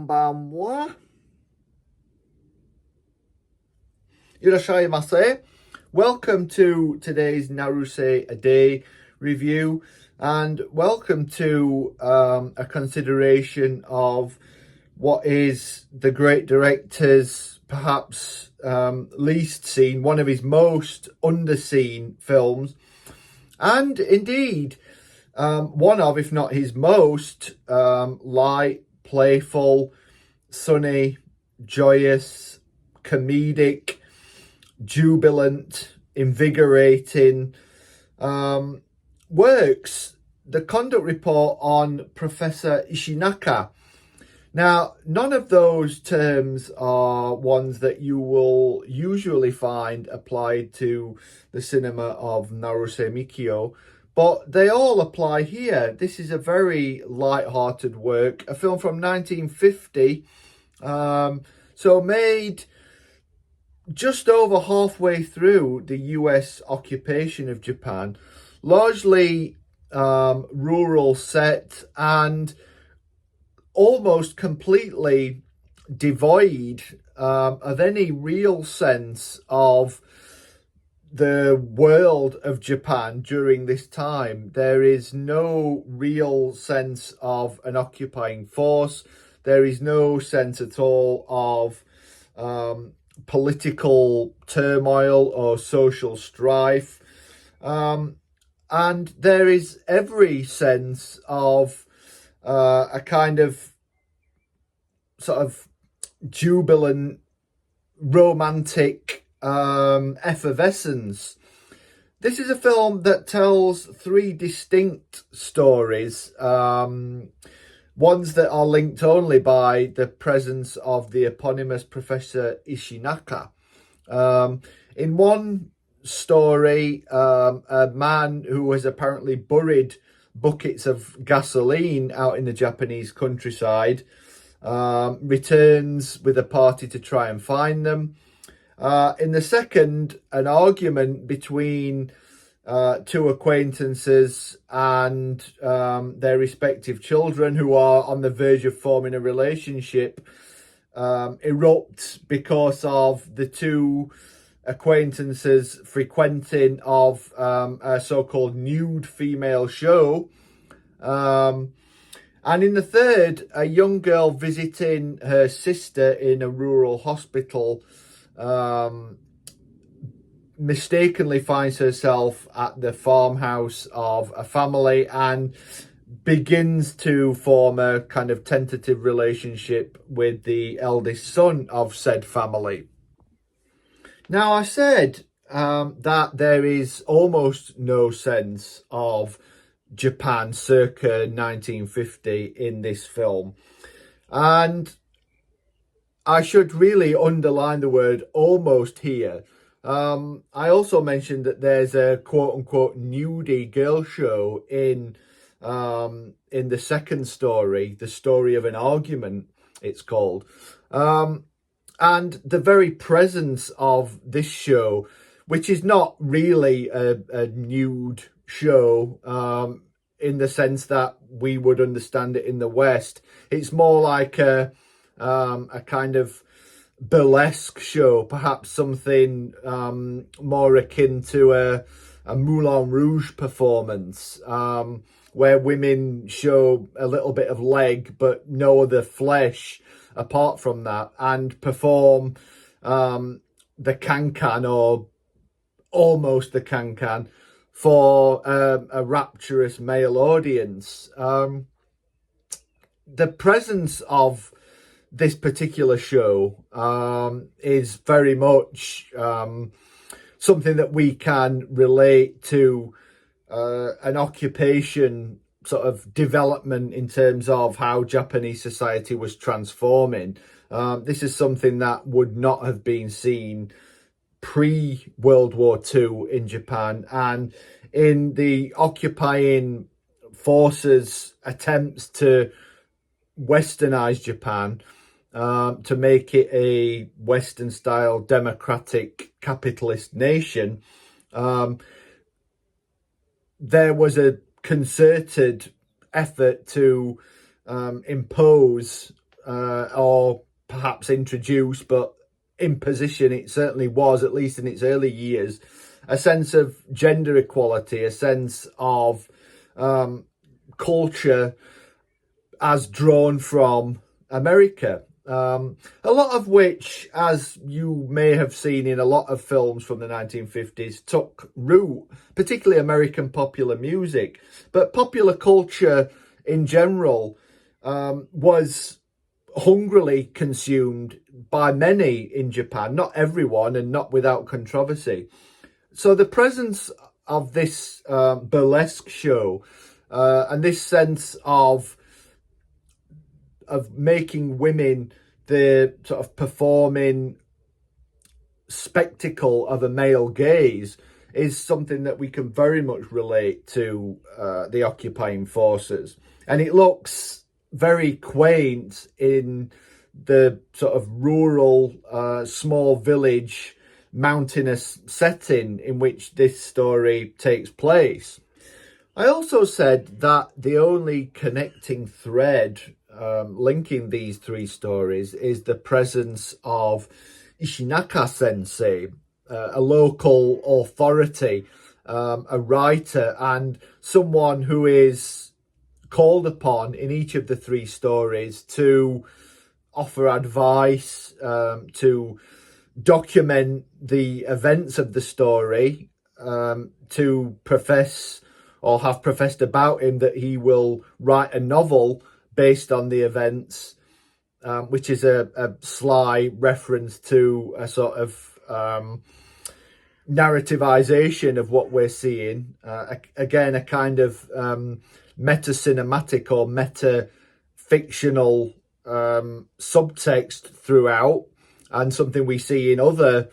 Konbanwa. Irashaimase. Welcome to today's Naruse a Day review, and welcome to a consideration of what is the great director's perhaps least seen, one of his most underseen films, and indeed one of, if not his most, light, playful, sunny, joyous, comedic, jubilant, invigorating works, the conduct report on Professor Ishinaka. Now, none of those terms are ones that you will usually find applied to the cinema of Naruse Mikio, but they all apply here. This is a very light-hearted work, a film from 1950, so made just over halfway through the US occupation of Japan, largely rural set and almost completely devoid of any real sense of the world of Japan during this time. There is no real sense of an occupying force. There is no sense at all of political turmoil or social strife. And there is every sense of a kind of sort of jubilant, romantic effervescence. This is a film that tells three distinct stories, ones that are linked only by the presence of the eponymous Professor Ishinaka. In one story, a man who has apparently buried buckets of gasoline out in the Japanese countryside returns with a party to try and find them. In the second, an argument between two acquaintances and their respective children who are on the verge of forming a relationship erupts because of the two acquaintances frequenting of a so-called nude female show. And in the third, a young girl visiting her sister in a rural hospital mistakenly finds herself at the farmhouse of a family and begins to form a kind of tentative relationship with the eldest son of said family. Now, I said that there is almost no sense of Japan circa 1950 in this film, and I should really underline the word almost here. I also mentioned that there's a quote-unquote nudie girl show in the second story, the story of an argument, it's called. And the very presence of this show, which is not really a nude show in the sense that we would understand it in the West, it's more like a kind of burlesque show, perhaps something more akin to a Moulin Rouge performance, where women show a little bit of leg but no other flesh apart from that, and perform the can-can or almost the can-can for a rapturous male audience. The presence of this particular show is very much something that we can relate to an occupation sort of development in terms of how Japanese society was transforming. This is something that would not have been seen pre-World War II in Japan, and in the occupying forces' attempts to westernize Japan, to make it a Western-style democratic capitalist nation, there was a concerted effort to impose or perhaps introduced, but imposition it certainly was, at least in its early years, a sense of gender equality, a sense of culture as drawn from America. A lot of which, as you may have seen in a lot of films from the 1950s, took root, particularly American popular music. But popular culture in general was hungrily consumed by many in Japan, not everyone and not without controversy. So the presence of this burlesque show and this sense of making women the sort of performing spectacle of a male gaze is something that we can very much relate to the occupying forces. And it looks very quaint in the sort of rural, small village, mountainous setting in which this story takes place. I also said that the only connecting thread linking these three stories is the presence of Ishinaka sensei, a local authority, a writer, and someone who is called upon in each of the three stories to offer advice, to document the events of the story, to profess or have professed about him that he will write a novel based on the events, which is a sly reference to a sort of narrativization of what we're seeing. Again, a kind of meta-cinematic or meta-fictional subtext throughout, and something we see in other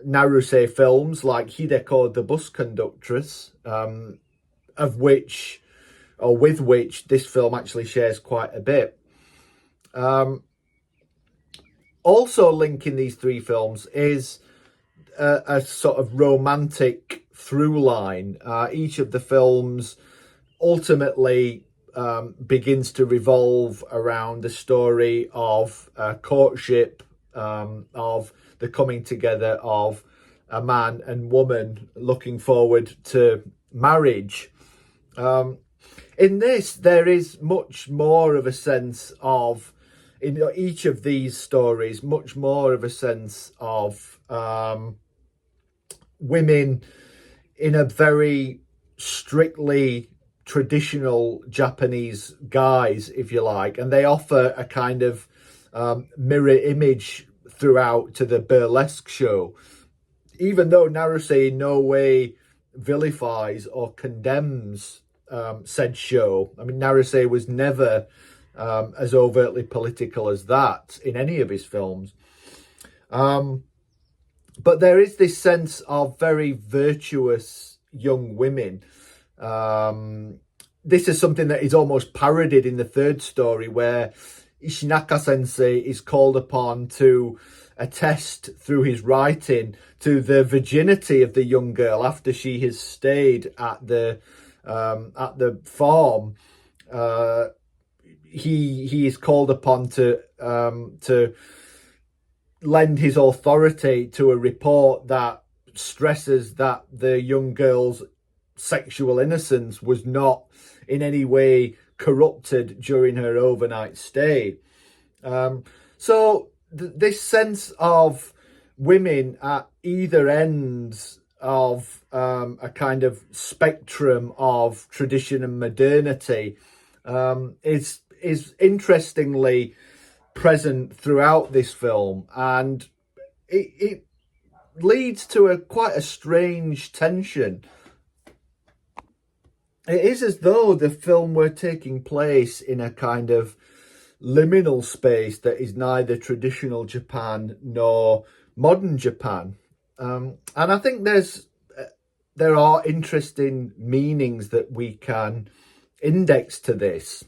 Naruse films like Hideko the Bus Conductress, of which, or with which, this film actually shares quite a bit. Also linking these three films is a sort of romantic through line. Each of the films ultimately begins to revolve around the story of courtship, of the coming together of a man and woman looking forward to marriage. In this, there is much more of a sense of, in each of these stories, much more of a sense of women in a very strictly traditional Japanese guise, if you like, and they offer a kind of mirror image throughout to the burlesque show, even though Naruse in no way vilifies or condemns said show. I mean, Naruse was never as overtly political as that in any of his films. But there is this sense of very virtuous young women. This is something that is almost parodied in the third story, where Ishinaka sensei is called upon to attest through his writing to the virginity of the young girl after she has stayed at the farm. He is called upon to lend his authority to a report that stresses that the young girl's sexual innocence was not in any way corrupted during her overnight stay. So this sense of women at either ends of a kind of spectrum of tradition and modernity is interestingly present throughout this film, and it leads to quite a strange tension. It is as though the film were taking place in a kind of liminal space that is neither traditional Japan nor modern Japan. And I think there are interesting meanings that we can index to this.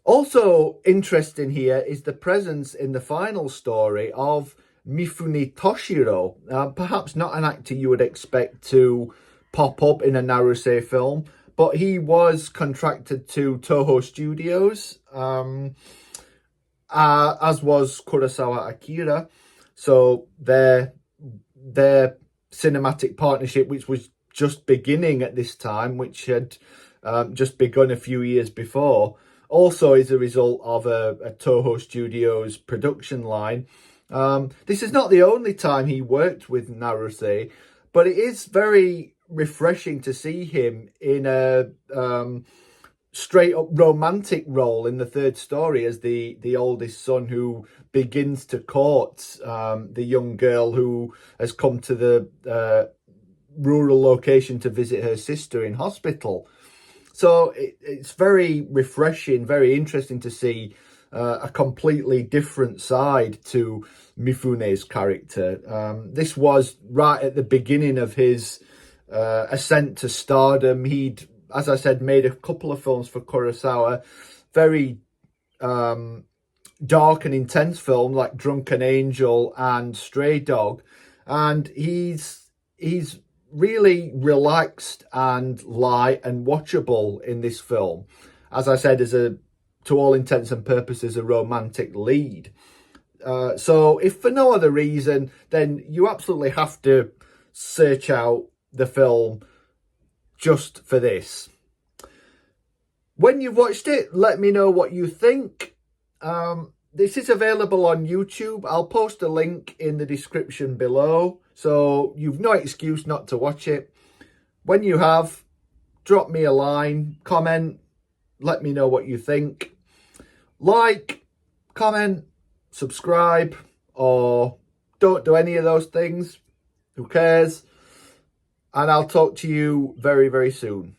Also interesting here is the presence in the final story of Mifune Toshiro. Perhaps not an actor you would expect to pop up in a Naruse film, but he was contracted to Toho Studios as was Kurosawa Akira. So their cinematic partnership, which was just beginning at this time, which had just begun a few years before, also is a result of a Toho Studios production line. This is not the only time he worked with Naruse, but it is very refreshing to see him in a straight up romantic role in the third story as the oldest son who begins to court the young girl who has come to the rural location to visit her sister in hospital. So it's very refreshing, very interesting to see a completely different side to Mifune's character. This was right at the beginning of his ascent to stardom. He'd, as I said, made a couple of films for Kurosawa, very dark and intense films like Drunken Angel and Stray Dog, and he's really relaxed and light and watchable in this film. As I said, as to all intents and purposes, a romantic lead. So if for no other reason, then you absolutely have to search out the film just for this. When you've watched it, let me know what you think. This is available on YouTube. I'll post a link in the description below, so you've no excuse not to watch it. When you have, drop me a line, comment, let me know what you think. Like, comment, subscribe, or don't do any of those things. Who cares? And I'll talk to you very, very soon.